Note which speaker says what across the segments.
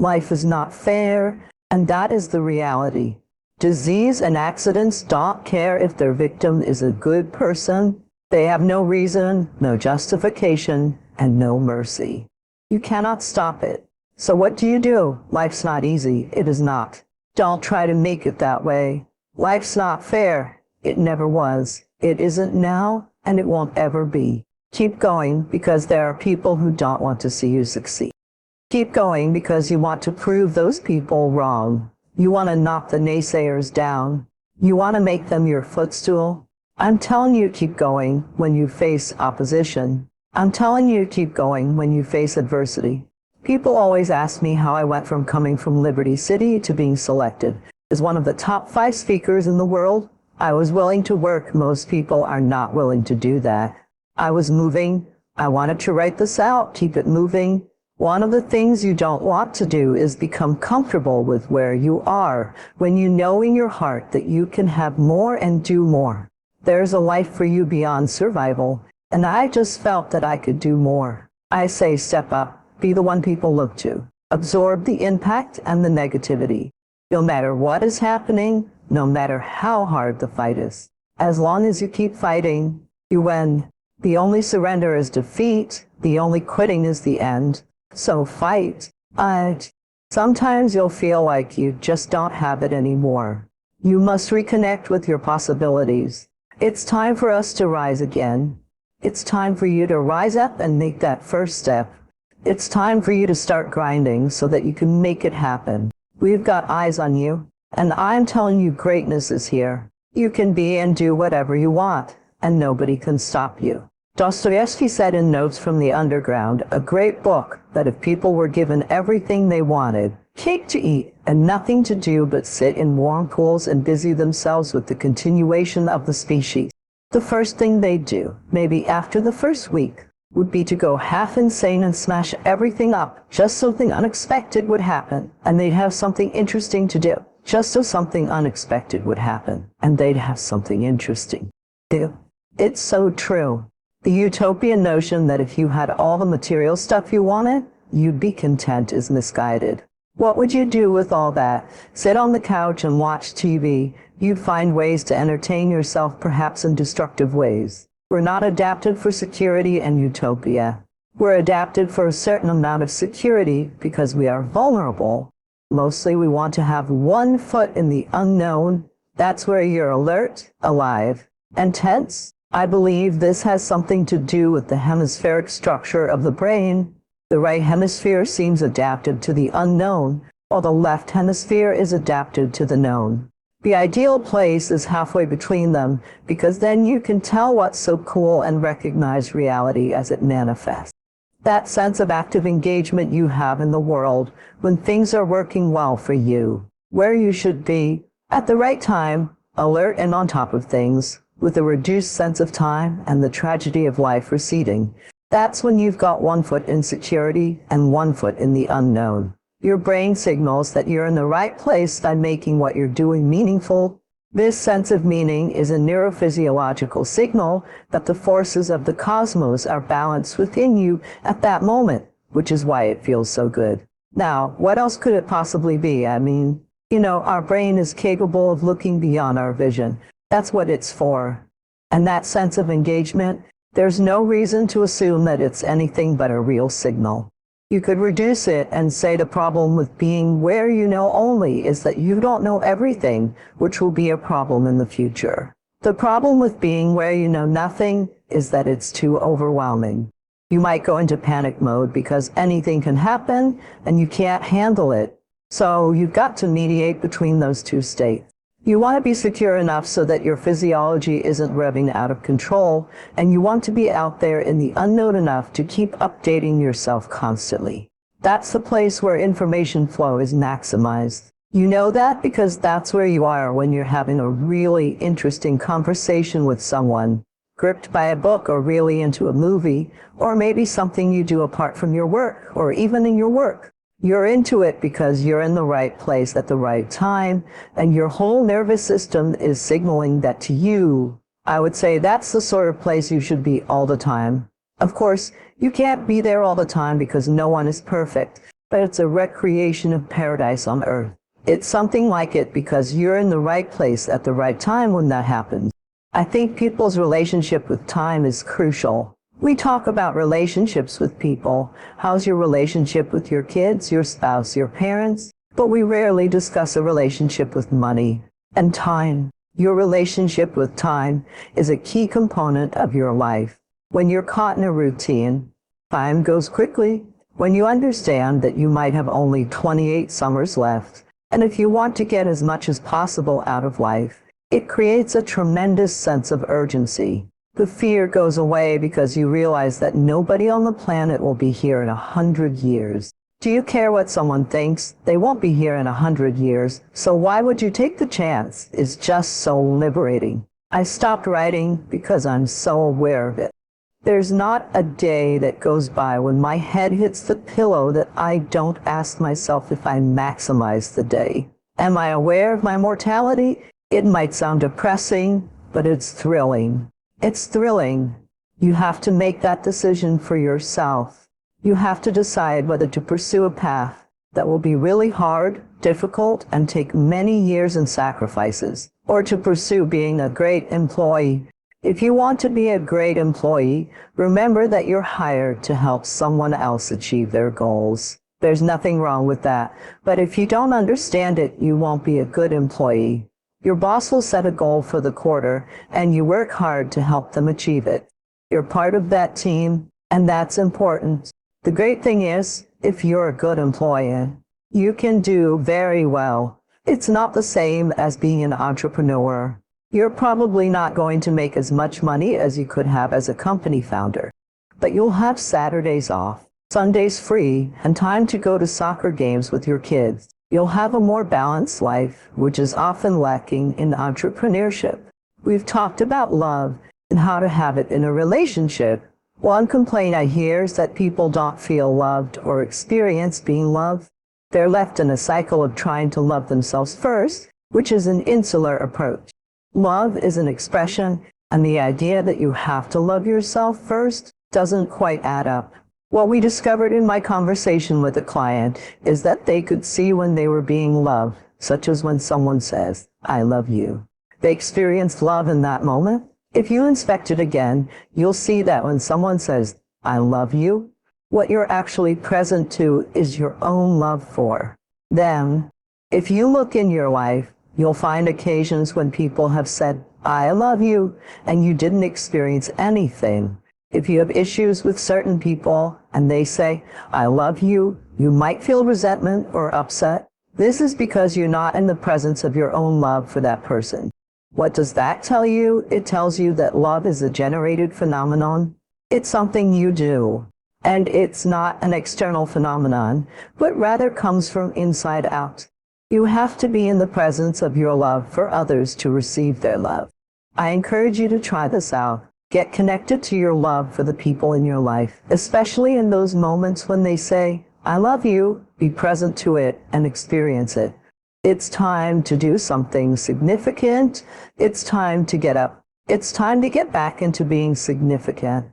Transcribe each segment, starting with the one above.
Speaker 1: Life is not fair, and that is the reality. Disease and accidents don't care if their victim is a good person. They have no reason, no justification, and no mercy. You cannot stop it. So what do? Life's not easy. It is not. Don't try to make it that way. Life's not fair. It never was. It isn't now, and it won't ever be. Keep going because there are people who don't want to see you succeed. Keep going because you want to prove those people wrong. You want to knock the naysayers down. You want to make them your footstool. I'm telling you, keep going when you face opposition. I'm telling you, keep going when you face adversity. People always ask me how I went from coming from Liberty City to being selected as one of the top 5 speakers in the world. I was willing to work. Most people are not willing to do that. I was moving. I wanted to write this out, keep it moving. One of the things you don't want to do is become comfortable with where you are when you know in your heart that you can have more and do more. There's a life for you beyond survival, and I just felt that I could do more. I say step up, be the one people look to, absorb the impact and the negativity. No matter what is happening, no matter how hard the fight is, as long as you keep fighting, you win. The only surrender is defeat, the only quitting is the end. So fight. Sometimes you'll feel like you just don't have it anymore. You must reconnect with your possibilities. It's time for us to rise again. It's time for you to rise up and make that first step. It's time for you to start grinding so that you can make it happen. We've got eyes on you, and I'm telling you greatness is here. You can be and do whatever you want, and nobody can stop you. Dostoevsky said in Notes from the Underground, a great book, that if people were given everything they wanted, cake to eat, and nothing to do but sit in warm pools and busy themselves with the continuation of the species, the first thing they'd do, maybe after the first week, would be to go half insane and smash everything up, just so something unexpected would happen, and they'd have something interesting to do, just so something unexpected would happen, and they'd have something interesting to do. It's so true. The utopian notion that if you had all the material stuff you wanted, you'd be content is misguided. What would you do with all that? Sit on the couch and watch TV. You'd find ways to entertain yourself, perhaps in destructive ways. We're not adapted for security and utopia. We're adapted for a certain amount of security because we are vulnerable. Mostly we want to have one foot in the unknown. That's where you're alert, alive, and tense. I believe this has something to do with the hemispheric structure of the brain. The right hemisphere seems adapted to the unknown, while the left hemisphere is adapted to the known. The ideal place is halfway between them, because then you can tell what's so cool and recognize reality as it manifests. That sense of active engagement you have in the world when things are working well for you, where you should be, at the right time, alert and on top of things, with a reduced sense of time and the tragedy of life receding. That's when you've got one foot in security and one foot in the unknown. Your brain signals that you're in the right place by making what you're doing meaningful. This sense of meaning is a neurophysiological signal that the forces of the cosmos are balanced within you at that moment, which is why it feels so good. Now, what else could it possibly be? Our brain is capable of looking beyond our vision. That's what it's for. And that sense of engagement, there's no reason to assume that it's anything but a real signal. You could reduce it and say the problem with being where you know only is that you don't know everything, which will be a problem in the future. The problem with being where you know nothing is that it's too overwhelming. You might go into panic mode because anything can happen and you can't handle it. So you've got to mediate between those two states. You want to be secure enough so that your physiology isn't revving out of control, and you want to be out there in the unknown enough to keep updating yourself constantly. That's the place where information flow is maximized. You know that because that's where you are when you're having a really interesting conversation with someone, gripped by a book or really into a movie, or maybe something you do apart from your work, or even in your work. You're into it because you're in the right place at the right time, and your whole nervous system is signaling that to you. I would say that's the sort of place you should be all the time. Of course, you can't be there all the time because no one is perfect, but it's a recreation of paradise on earth. It's something like it because you're in the right place at the right time when that happens. I think people's relationship with time is crucial. We talk about relationships with people. How's your relationship with your kids, your spouse, your parents? But we rarely discuss a relationship with money and time. Your relationship with time is a key component of your life. When you're caught in a routine, time goes quickly. When you understand that you might have only 28 summers left, and if you want to get as much as possible out of life, it creates a tremendous sense of urgency. The fear goes away because you realize that nobody on the planet will be here in 100 years. Do you care what someone thinks? They won't be here in 100 years, so why would you take the chance? It's just so liberating. I stopped writing because I'm so aware of it. There's not a day that goes by when my head hits the pillow that I don't ask myself if I maximize the day. Am I aware of my mortality? It might sound depressing, but it's thrilling. It's thrilling. You have to make that decision for yourself. You have to decide whether to pursue a path that will be really hard, difficult, and take many years and sacrifices, or to pursue being a great employee. If you want to be a great employee, remember that you're hired to help someone else achieve their goals. There's nothing wrong with that. But if you don't understand it, you won't be a good employee. Your boss will set a goal for the quarter, and you work hard to help them achieve it. You're part of that team, and that's important. The great thing is, if you're a good employee, you can do very well. It's not the same as being an entrepreneur. You're probably not going to make as much money as you could have as a company founder, but you'll have Saturdays off, Sundays free, and time to go to soccer games with your kids. You'll have a more balanced life, which is often lacking in entrepreneurship. We've talked about love and how to have it in a relationship. One complaint I hear is that people don't feel loved or experience being loved. They're left in a cycle of trying to love themselves first, which is an insular approach. Love is an expression, and the idea that you have to love yourself first doesn't quite add up. What we discovered in my conversation with a client is that they could see when they were being loved, such as when someone says, "I love you." They experienced love in that moment. If you inspect it again, you'll see that when someone says, "I love you," what you're actually present to is your own love for them. If you look in your life, you'll find occasions when people have said, "I love you," and you didn't experience anything. If you have issues with certain people and they say, "I love you," you might feel resentment or upset. This is because you're not in the presence of your own love for that person. What does that tell you? It tells you that love is a generated phenomenon. It's something you do. And it's not an external phenomenon, but rather comes from inside out. You have to be in the presence of your love for others to receive their love. I encourage you to try this out. Get connected to your love for the people in your life, especially in those moments when they say, "I love you." Be present to it and experience it. It's time to do something significant. It's time to get up. It's time to get back into being significant.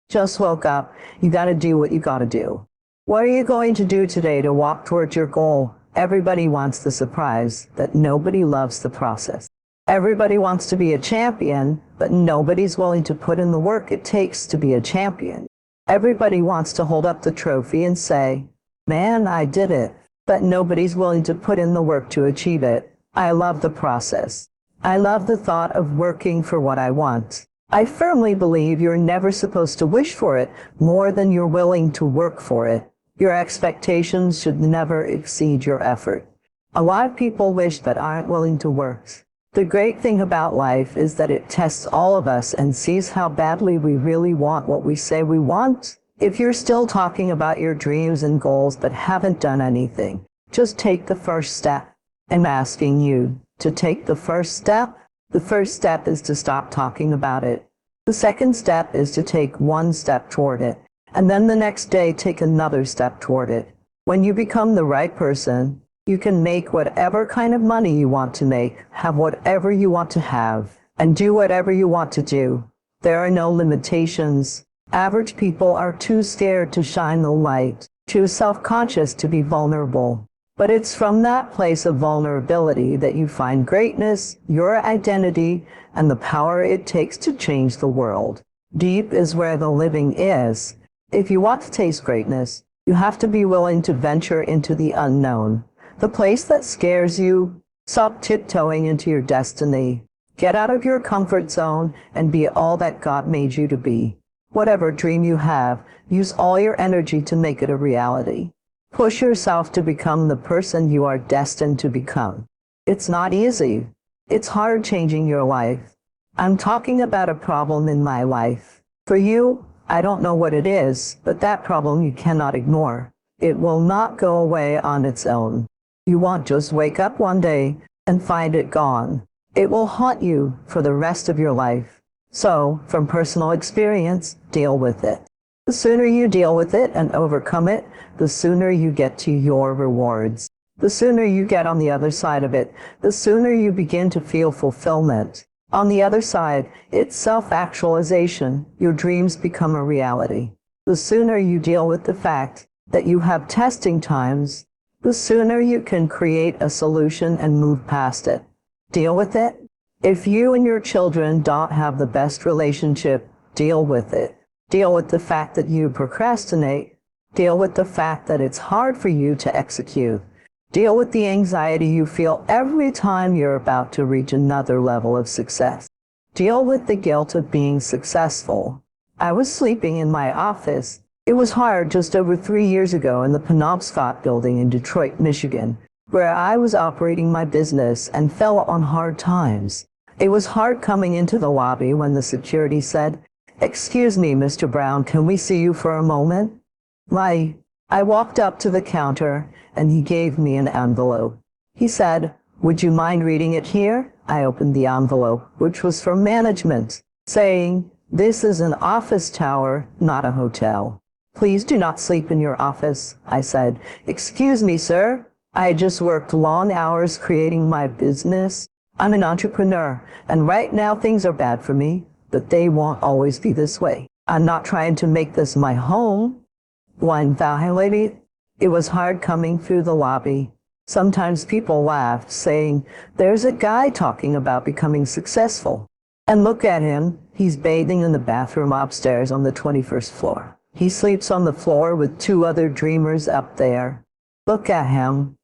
Speaker 1: Just woke up. You got to do what you got to do. What are you going to do today to walk towards your goal? Everybody wants the surprise, but nobody loves the process. Everybody wants to be a champion, but nobody's willing to put in the work it takes to be a champion. Everybody wants to hold up the trophy and say, "Man, I did it," but nobody's willing to put in the work to achieve it. I love the process. I love the thought of working for what I want. I firmly believe you're never supposed to wish for it more than you're willing to work for it. Your expectations should never exceed your effort. A lot of people wish but aren't willing to work. The great thing about life is that it tests all of us and sees how badly we really want what we say we want. If you're still talking about your dreams and goals but haven't done anything, just take the first step. I'm asking you to take the first step. The first step is to stop talking about it. The second step is to take one step toward it, and then the next day take another step toward it. When you become the right person, you can make whatever kind of money you want to make, have whatever you want to have, and do whatever you want to do. There are no limitations. Average people are too scared to shine the light. too self-conscious to be vulnerable. But it's from that place of vulnerability that you find greatness, your identity, and the power it takes to change the world. Deep is where the living is. If you want to taste greatness, you have to be willing to venture into the unknown, the place that scares you. Stop tiptoeing into your destiny. Get out of your comfort zone and be all that God made you to be. Whatever dream you have, use all your energy to make it a reality. Push yourself to become the person you are destined to become. It's not easy. It's hard changing your life. I'm talking about a problem in my life. For you, I don't know what it is, but that problem you cannot ignore. It will not go away on its own. You won't just wake up one day and find it gone. It will haunt you for the rest of your life. So, from personal experience, deal with it. The sooner you deal with it and overcome it, the sooner you get to your rewards. The sooner you get on the other side of it, the sooner you begin to feel fulfillment. On the other side, it's self-actualization. Your dreams become a reality. The sooner you deal with the fact that you have testing times, the sooner you can create a solution and move past it. Deal with it. If you and your children don't have the best relationship, deal with it. Deal with the fact that you procrastinate. Deal with the fact that it's hard for you to execute. Deal with the anxiety you feel every time you're about to reach another level of success. Deal with the guilt of being successful. I was sleeping in my office. It was hard just over 3 years ago in the Penobscot building in Detroit, Michigan, where I was operating my business and fell on hard times. It was hard coming into the lobby when the security said, "Excuse me, Mr. Brown, can we see you for a moment?" I walked up to the counter and he gave me an envelope. He said, "Would you mind reading it here?" I opened the envelope, which was from management, saying, "This is an office tower, not a hotel. Please do not sleep in your office." I said, "Excuse me, sir. I just worked long hours creating my business. I'm an entrepreneur, and right now things are bad for me, but they won't always be this way. I'm not trying to make this my home." When violated, it was hard coming through the lobby. Sometimes people laughed, saying, "There's a guy talking about becoming successful. And look at him, he's bathing in the bathroom upstairs on the 21st floor. He sleeps on the floor with 2 other dreamers up there. Look at him."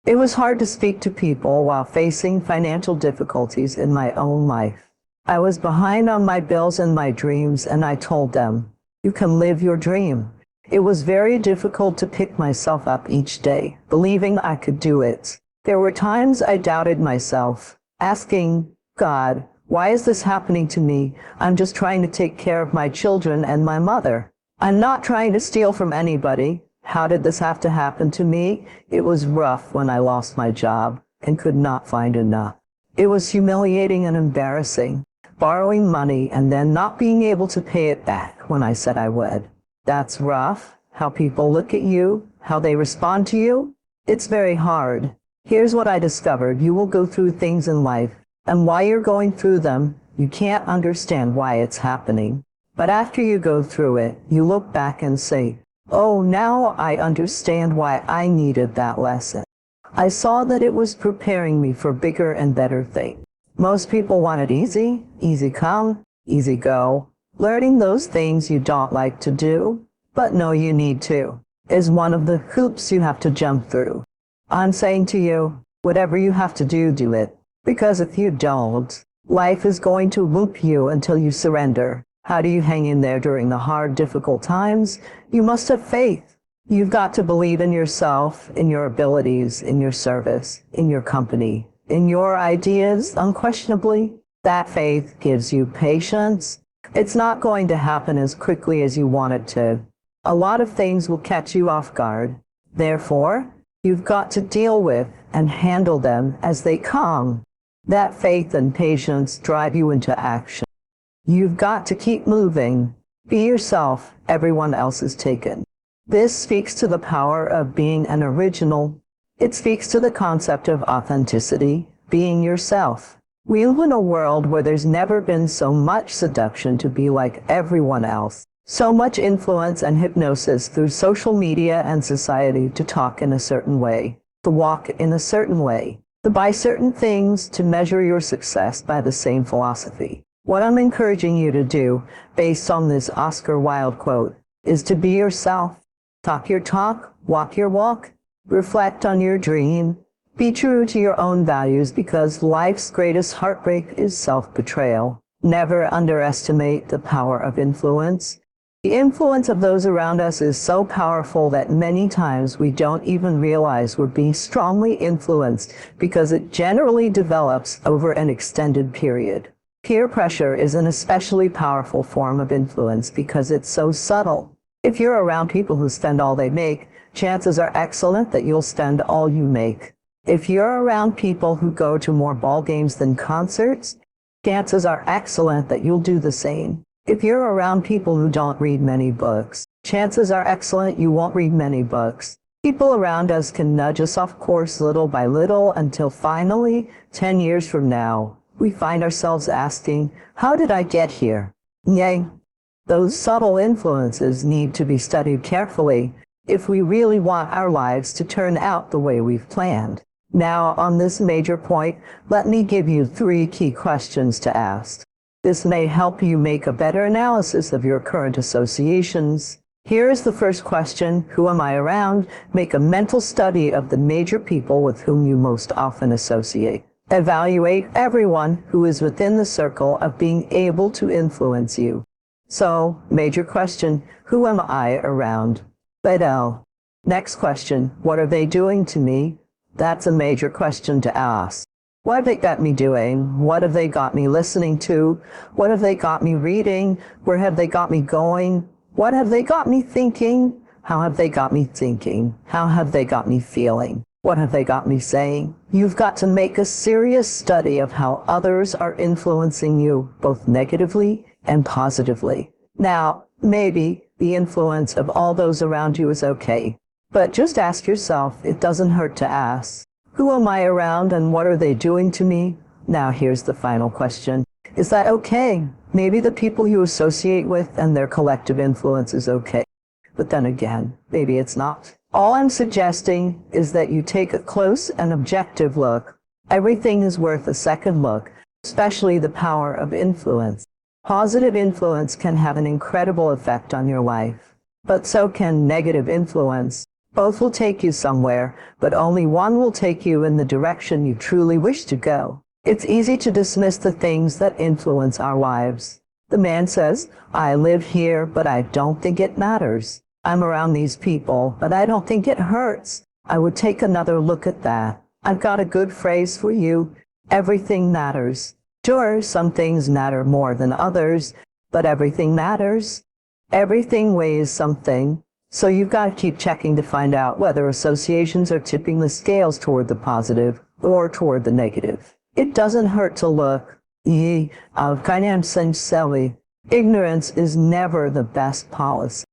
Speaker 1: It was hard to speak to people while facing financial difficulties in my own life. I was behind on my bills and my dreams, and I told them, "You can live your dream." It was very difficult to pick myself up each day, believing I could do it. There were times I doubted myself, asking, "God, why is this happening to me? I'm just trying to take care of my children and my mother. I'm not trying to steal from anybody. How did this have to happen to me?" It was rough when I lost my job and could not find enough. It was humiliating and embarrassing, borrowing money and then not being able to pay it back when I said I would. That's rough, how people look at you, how they respond to you. It's very hard. Here's what I discovered. You will go through things in life, and while you're going through them, you can't understand why it's happening. But after you go through it, you look back and say, "Oh, now I understand why I needed that lesson. I saw that it was preparing me for bigger and better things." Most people want it easy, easy come, easy go. Learning those things you don't like to do, but know you need to, is one of the hoops you have to jump through. I'm saying to you, whatever you have to do, do it. Because if you don't, life is going to whoop you until you surrender. How do you hang in there during the hard, difficult times? You must have faith. You've got to believe in yourself, in your abilities, in your service, in your company, in your ideas, unquestionably. That faith gives you patience. It's not going to happen as quickly as you want it to. A lot of things will catch you off guard. Therefore, you've got to deal with and handle them as they come. That faith and patience drive you into action. You've got to keep moving. Be yourself. Everyone else is taken. This speaks to the power of being an original. It speaks to the concept of authenticity, being yourself. We live in a world where there's never been so much seduction to be like everyone else. So much influence and hypnosis through social media and society to talk in a certain way, to walk in a certain way, to buy certain things, to measure your success by the same philosophy. What I'm encouraging you to do, based on this Oscar Wilde quote, is to be yourself. Talk your talk, walk your walk, reflect on your dream, be true to your own values, because life's greatest heartbreak is self-betrayal. Never underestimate the power of influence. The influence of those around us is so powerful that many times we don't even realize we're being strongly influenced because it generally develops over an extended period. Peer pressure is an especially powerful form of influence because it's so subtle. If you're around people who spend all they make, chances are excellent that you'll spend all you make. If you're around people who go to more ball games than concerts, chances are excellent that you'll do the same. If you're around people who don't read many books, chances are excellent you won't read many books. People around us can nudge us off course little by little until finally, 10 years from now, we find ourselves asking, how did I get here? Yay. Those subtle influences need to be studied carefully if we really want our lives to turn out the way we've planned. Now, on this major point, let me give you 3 key questions to ask. This may help you make a better analysis of your current associations. Here is the first question: who am I around? Make a mental study of the major people with whom you most often associate. Evaluate everyone who is within the circle of being able to influence you. So, major question: who am I around? Bedell. Next question: what are they doing to me? That's a major question to ask. What have they got me doing? What have they got me listening to? What have they got me reading? Where have they got me going? What have they got me thinking? How have they got me thinking? How have they got me feeling? What have they got me saying? You've got to make a serious study of how others are influencing you, both negatively and positively. Now, maybe the influence of all those around you is okay, but just ask yourself, it doesn't hurt to ask. Who am I around and what are they doing to me? Now here's the final question. Is that okay? Maybe the people you associate with and their collective influence is okay. But then again, maybe it's not. All I'm suggesting is that you take a close and objective look. Everything is worth a second look, especially the power of influence. Positive influence can have an incredible effect on your life, but so can negative influence. Both will take you somewhere, but only one will take you in the direction you truly wish to go. It's easy to dismiss the things that influence our lives. The man says, I live here, but I don't think it matters. I'm around these people, but I don't think it hurts. I would take another look at that. I've got a good phrase for you. Everything matters. Sure, some things matter more than others, but everything matters. Everything weighs something. So you've got to keep checking to find out whether associations are tipping the scales toward the positive or toward the negative. It doesn't hurt to look. Ignorance is never the best policy.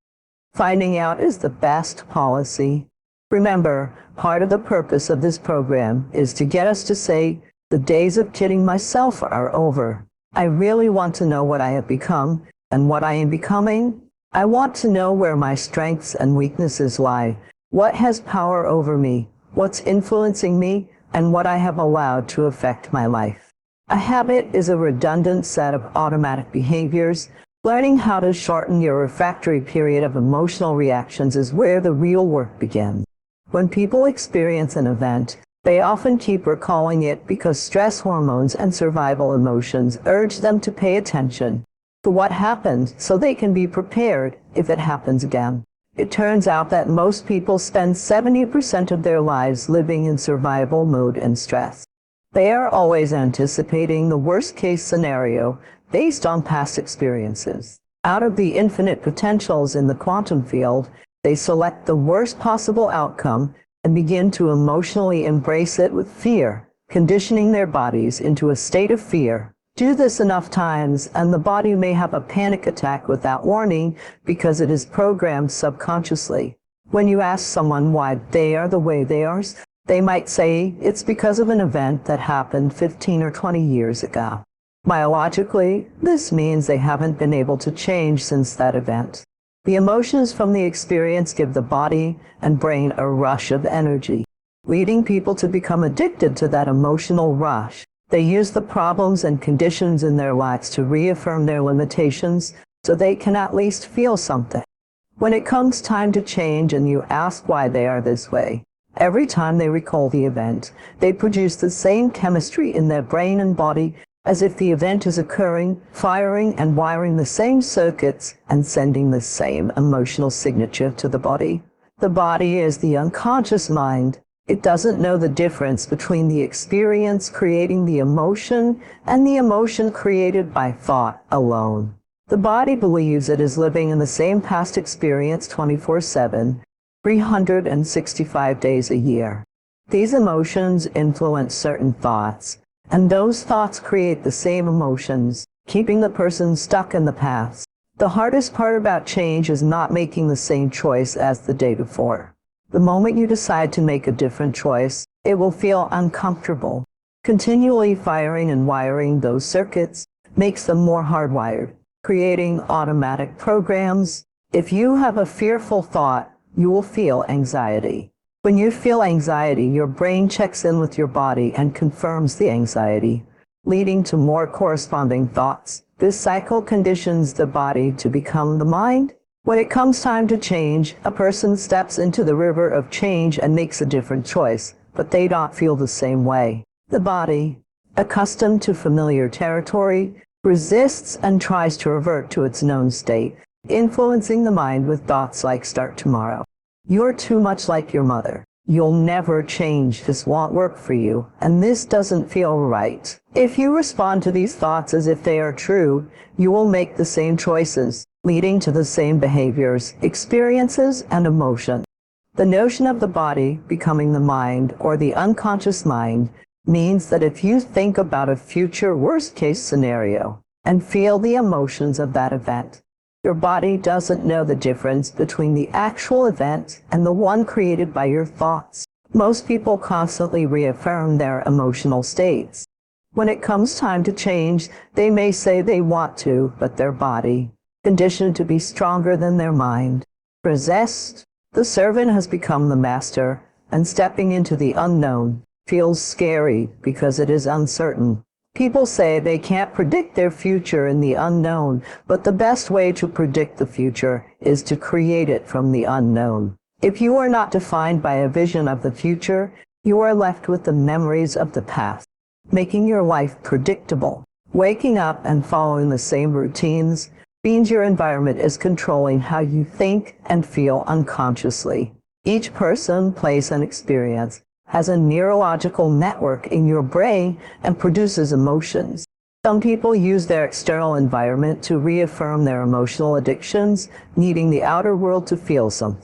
Speaker 1: Finding out is the best policy. Remember, part of the purpose of this program is to get us to say, the days of kidding myself are over. I really want to know what I have become and what I am becoming. I want to know where my strengths and weaknesses lie, what has power over me, what's influencing me, and what I have allowed to affect my life. A habit is a redundant set of automatic behaviors. Learning how to shorten your refractory period of emotional reactions is where the real work begins. When people experience an event, they often keep recalling it because stress hormones and survival emotions urge them to pay attention to what happened so they can be prepared if it happens again. It turns out that most people spend 70% of their lives living in survival mode and stress. They are always anticipating the worst-case scenario based on past experiences. Out of the infinite potentials in the quantum field, they select the worst possible outcome and begin to emotionally embrace it with fear, conditioning their bodies into a state of fear. Do this enough times, and the body may have a panic attack without warning because it is programmed subconsciously. When you ask someone why they are the way they are, they might say it's because of an event that happened 15 or 20 years ago. Biologically, this means they haven't been able to change since that event. The emotions from the experience give the body and brain a rush of energy, leading people to become addicted to that emotional rush. They use the problems and conditions in their lives to reaffirm their limitations so they can at least feel something. When it comes time to change and you ask why they are this way, every time they recall the event, they produce the same chemistry in their brain and body as if the event is occurring, firing and wiring the same circuits and sending the same emotional signature to the body. The body is the unconscious mind. It doesn't know the difference between the experience creating the emotion and the emotion created by thought alone. The body believes it is living in the same past experience 24/7, 365 days a year. These emotions influence certain thoughts, and those thoughts create the same emotions, keeping the person stuck in the past. The hardest part about change is not making the same choice as the day before. The moment you decide to make a different choice, it will feel uncomfortable. Continually firing and wiring those circuits makes them more hardwired, creating automatic programs. If you have a fearful thought, you will feel anxiety. When you feel anxiety, your brain checks in with your body and confirms the anxiety, leading to more corresponding thoughts. This cycle conditions the body to become the mind. When it comes time to change, a person steps into the river of change and makes a different choice, but they don't feel the same way. The body, accustomed to familiar territory, resists and tries to revert to its known state, influencing the mind with thoughts like "start tomorrow." "You're too much like your mother. You'll never change. This won't work for you. And this doesn't feel right." If you respond to these thoughts as if they are true, you will make the same choices, leading to the same behaviors, experiences, and emotions. The notion of the body becoming the mind or the unconscious mind means that if you think about a future worst-case scenario and feel the emotions of that event, your body doesn't know the difference between the actual event and the one created by your thoughts. Most people constantly reaffirm their emotional states. When it comes time to change, they may say they want to, but their body, conditioned to be stronger than their mind, resists. The servant has become the master, and stepping into the unknown feels scary because it is uncertain. People say they can't predict their future in the unknown, but the best way to predict the future is to create it from the unknown. If you are not defined by a vision of the future, you are left with the memories of the past, making your life predictable. Waking up and following the same routines means your environment is controlling how you think and feel unconsciously. Each person, place, and experience has a neurological network in your brain and produces emotions. Some people use their external environment to reaffirm their emotional addictions, needing the outer world to feel something.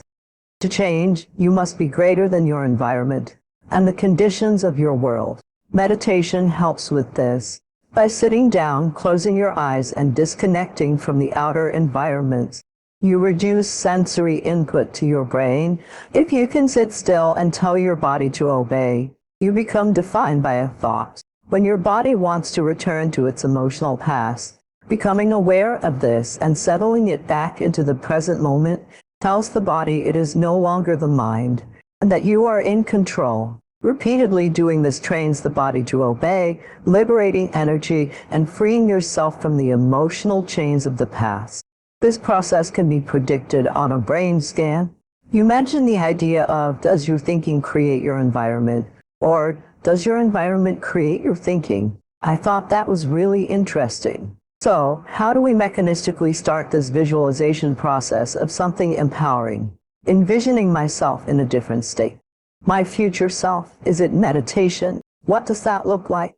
Speaker 1: To change, you must be greater than your environment and the conditions of your world. Meditation helps with this. By sitting down, closing your eyes, and disconnecting from the outer environment, you reduce sensory input to your brain. If you can sit still and tell your body to obey, you become defined by a thought. When your body wants to return to its emotional past, becoming aware of this and settling it back into the present moment tells the body it is no longer the mind and that you are in control. Repeatedly doing this trains the body to obey, liberating energy and freeing yourself from the emotional chains of the past. This process can be predicted on a brain scan. You mentioned the idea of, does your thinking create your environment? Or, does your environment create your thinking? I thought that was really interesting. So, how do we mechanistically start this visualization process of something empowering? Envisioning myself in a different state. My future self, is it meditation? What does that look like?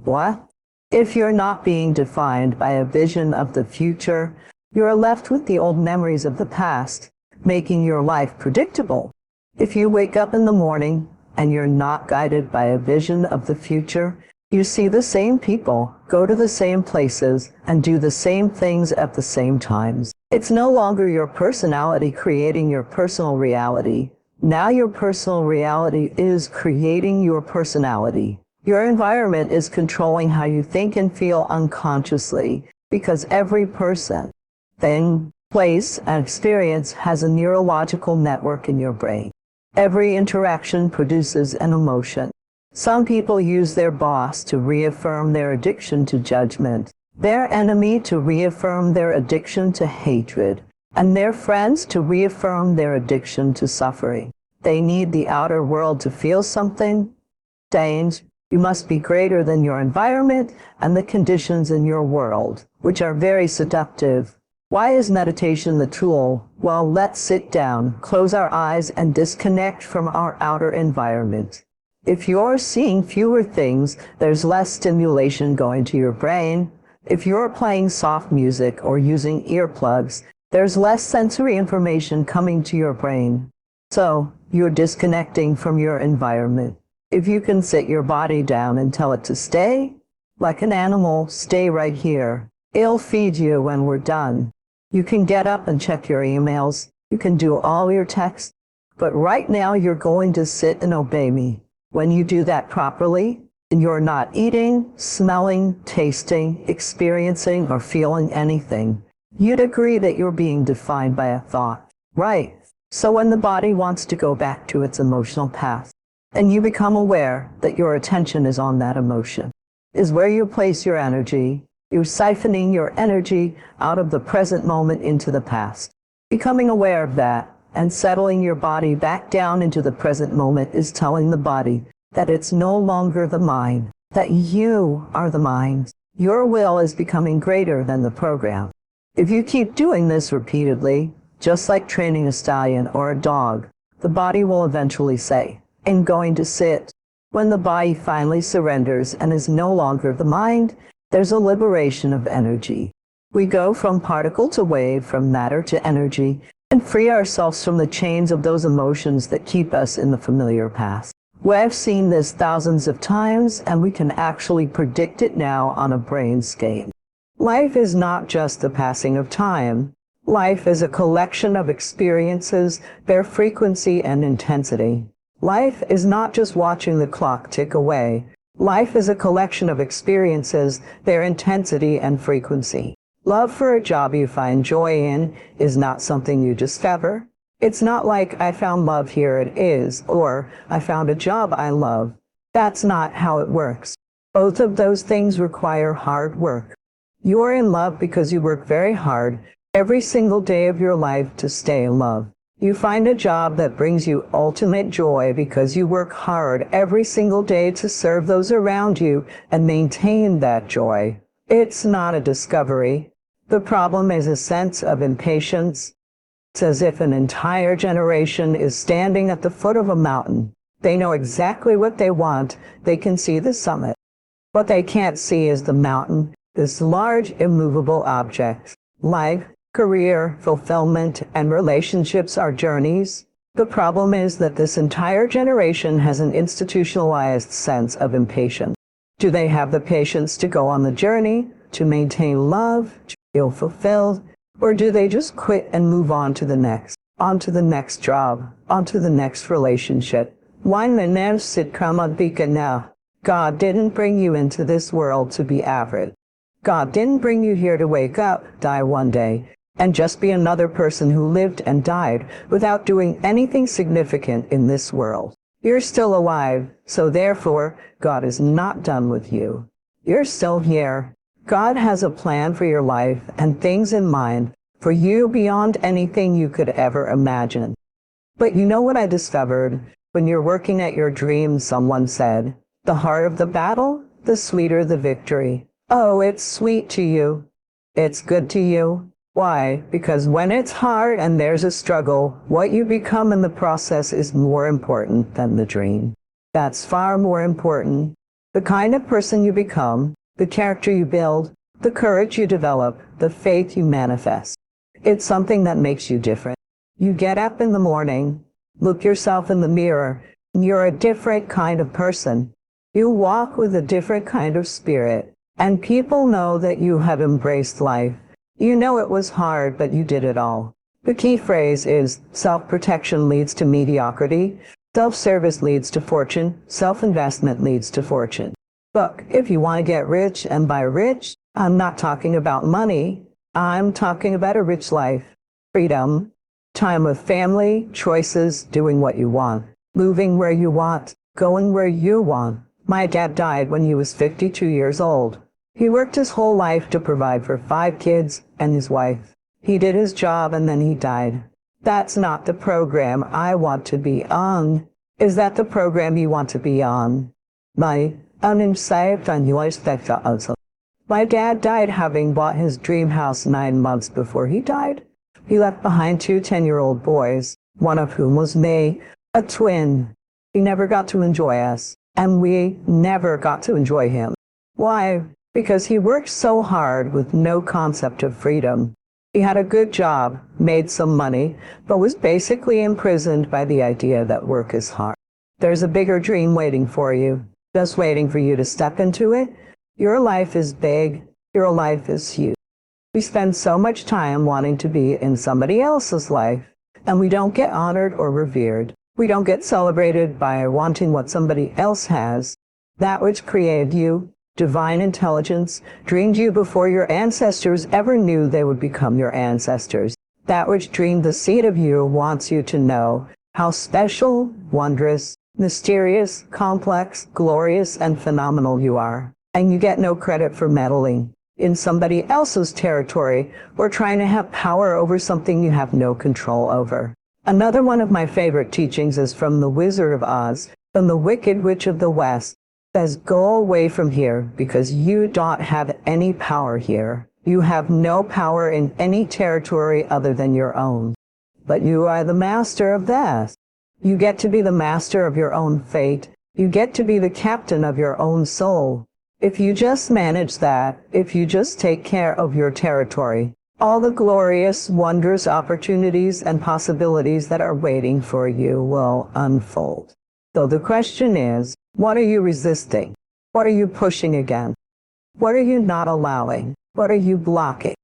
Speaker 1: What? If you're not being defined by a vision of the future, you're left with the old memories of the past, making your life predictable. If you wake up in the morning and you're not guided by a vision of the future, you see the same people, go to the same places, and do the same things at the same times. It's no longer your personality creating your personal reality. Now your personal reality is creating your personality. Your environment is controlling how you think and feel unconsciously, because every person, thing, place, and experience has a neurological network in your brain. Every interaction produces an emotion. Some people use their boss to reaffirm their addiction to judgment, their enemy to reaffirm their addiction to hatred, and their friends to reaffirm their addiction to suffering. They need the outer world to feel something. Saying, you must be greater than your environment and the conditions in your world, which are very seductive. Why is meditation the tool? Well, let's sit down, close our eyes, and disconnect from our outer environment. If you're seeing fewer things, there's less stimulation going to your brain. If you're playing soft music or using earplugs, there's less sensory information coming to your brain. So, you're disconnecting from your environment. If you can sit your body down and tell it to stay, like an animal, stay right here. It'll feed you when we're done. You can get up and check your emails. You can do all your texts. But right now you're going to sit and obey me. When you do that properly, and you're not eating, smelling, tasting, experiencing, or feeling anything, you'd agree that you're being defined by a thought, right? So when the body wants to go back to its emotional path, and you become aware that your attention is on that emotion, is where you place your energy. You're siphoning your energy out of the present moment into the past. Becoming aware of that and settling your body back down into the present moment is telling the body that it's no longer the mind, that you are the mind. Your will is becoming greater than the program. If you keep doing this repeatedly, just like training a stallion or a dog, the body will eventually say, I'm going to sit. When the body finally surrenders and is no longer the mind, there's a liberation of energy. We go from particle to wave, from matter to energy, and free ourselves from the chains of those emotions that keep us in the familiar past. We've seen this thousands of times, and we can actually predict it now on a brain scale. Life is not just the passing of time. Life is a collection of experiences, their frequency and intensity. Life is not just watching the clock tick away. Life is a collection of experiences, their intensity and frequency. Love for a job you find joy in is not something you discover. It's not like I found love, here it is, or I found a job I love. That's not how it works. Both of those things require hard work. You're in love because you work very hard every single day of your life to stay in love. You find a job that brings you ultimate joy because you work hard every single day to serve those around you and maintain that joy. It's not a discovery. The problem is a sense of impatience. It's as if an entire generation is standing at the foot of a mountain. They know exactly what they want. They can see the summit. What they can't see is the mountain, this large, immovable object. Life, career, fulfillment, and relationships are journeys. The problem is that this entire generation has an institutionalized sense of impatience. Do they have the patience to go on the journey, to maintain love, to feel fulfilled, or do they just quit and move on to the next job, on to the next relationship? God didn't bring you into this world to be average. God didn't bring you here to wake up, die one day, and just be another person who lived and died without doing anything significant in this world. You're still alive, so therefore, God is not done with you. You're still here. God has a plan for your life and things in mind for you beyond anything you could ever imagine. But you know what I discovered? When you're working at your dream, someone said, the harder the battle, the sweeter the victory. Oh, it's sweet to you. It's good to you. Why? Because when it's hard and there's a struggle, what you become in the process is more important than the dream. That's far more important. The kind of person you become, the character you build, the courage you develop, the faith you manifest. It's something that makes you different. You get up in the morning, look yourself in the mirror, and you're a different kind of person. You walk with a different kind of spirit, and people know that you have embraced life. You know it was hard, but you did it all. The key phrase is, self-protection leads to mediocrity, self-service leads to fortune, self-investment leads to fortune. Look, if you want to get rich, and by rich, I'm not talking about money. I'm talking about a rich life, freedom, time with family, choices, doing what you want, moving where you want, going where you want. My dad died when he was 52 years old. He worked his whole life to provide for 5 kids and his wife. He did his job and then he died. That's not the program I want to be on. Is that the program you want to be on? My dad died having bought his dream house 9 months before he died. He left behind 2 10-year-old boys, one of whom was me, a twin. He never got to enjoy us, and we never got to enjoy him. Why? Because he worked so hard with no concept of freedom. He had a good job, made some money, but was basically imprisoned by the idea that work is hard. There's a bigger dream waiting for you, just waiting for you to step into it. Your life is big. Your life is huge. We spend so much time wanting to be in somebody else's life, and we don't get honored or revered. We don't get celebrated by wanting what somebody else has. That which created you, divine intelligence, dreamed you before your ancestors ever knew they would become your ancestors. That which dreamed the seed of you wants you to know how special, wondrous, mysterious, complex, glorious, and phenomenal you are. And you get no credit for meddling in somebody else's territory or trying to have power over something you have no control over. Another one of my favorite teachings is from The Wizard of Oz, from the Wicked Witch of the West. It says, go away from here because you don't have any power here. You have no power in any territory other than your own. But you are the master of that. You get to be the master of your own fate. You get to be the captain of your own soul. If you just manage that, if you just take care of your territory, all the glorious, wondrous opportunities and possibilities that are waiting for you will unfold. So the question is, what are you resisting? What are you pushing against? What are you not allowing? What are you blocking?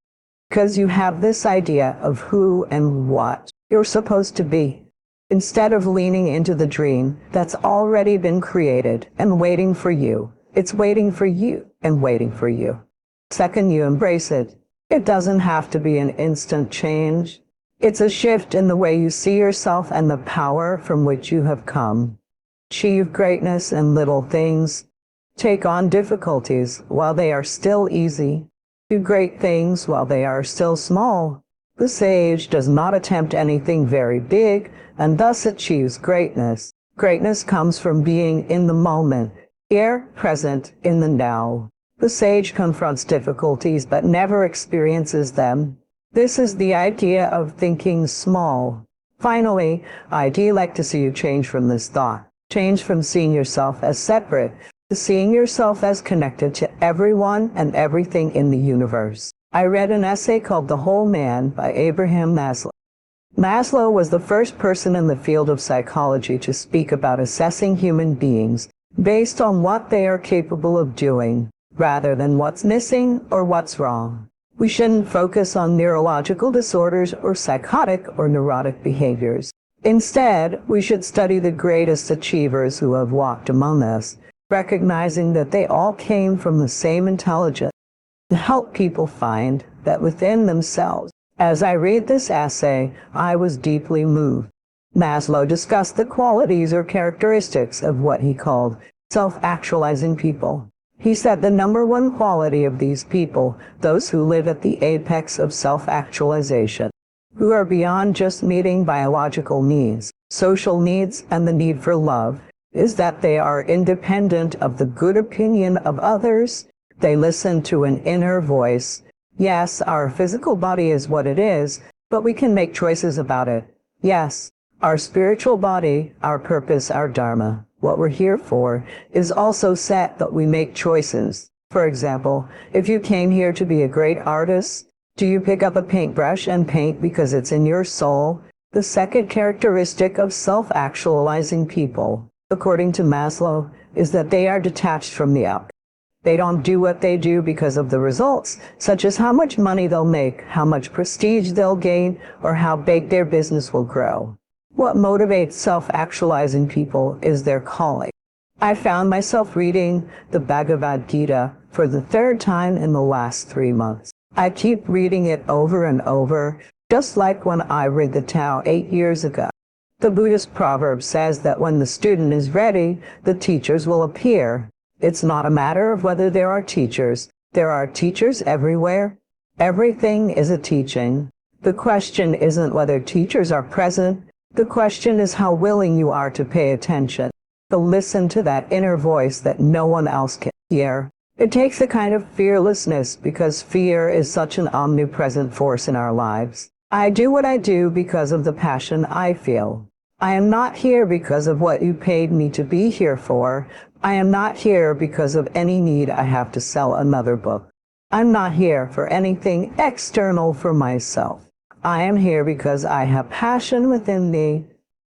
Speaker 1: Because you have this idea of who and what you're supposed to be. Instead of leaning into the dream that's already been created and waiting for you, it's waiting for you and waiting for you. Second, you embrace it. It doesn't have to be an instant change. It's a shift in the way you see yourself and the power from which you have come. Achieve greatness in little things. Take on difficulties while they are still easy. Do great things while they are still small. The sage does not attempt anything very big and thus achieves greatness. Greatness comes from being in the moment, here, present, in the now. The sage confronts difficulties but never experiences them. This is the idea of thinking small. Finally, I'd like to see you change from this thought. Change from seeing yourself as separate to seeing yourself as connected to everyone and everything in the universe. I read an essay called The Whole Man by Abraham Maslow. Maslow was the first person in the field of psychology to speak about assessing human beings based on what they are capable of doing, rather than what's missing or what's wrong. We shouldn't focus on neurological disorders or psychotic or neurotic behaviors. Instead, we should study the greatest achievers who have walked among us, recognizing that they all came from the same intelligence, to help people find that within themselves. As I read this essay, I was deeply moved. Maslow discussed the qualities or characteristics of what he called self-actualizing people. He said the number one quality of these people, those who live at the apex of self-actualization, who are beyond just meeting biological needs, social needs, and the need for love, is that they are independent of the good opinion of others. They listen to an inner voice. Yes, our physical body is what it is, but we can make choices about it. Yes, our spiritual body, our purpose, our dharma, what we're here for, is also set that we make choices. For example, if you came here to be a great artist, do you pick up a paintbrush and paint because it's in your soul? The second characteristic of self-actualizing people, according to Maslow, is that they are detached from the outcome. They don't do what they do because of the results, such as how much money they'll make, how much prestige they'll gain, or how big their business will grow. What motivates self-actualizing people is their calling. I found myself reading the Bhagavad Gita for the third time in the last 3 months. I keep reading it over and over, just like when I read the Tao 8 years ago. The Buddhist proverb says that when the student is ready, the teachers will appear. It's not a matter of whether there are teachers. There are teachers everywhere. Everything is a teaching. The question isn't whether teachers are present. The question is how willing you are to pay attention, to listen to that inner voice that no one else can hear. It takes a kind of fearlessness because fear is such an omnipresent force in our lives. I do what I do because of the passion I feel. I am not here because of what you paid me to be here for. I am not here because of any need I have to sell another book. I'm not here for anything external for myself. I am here because I have passion within me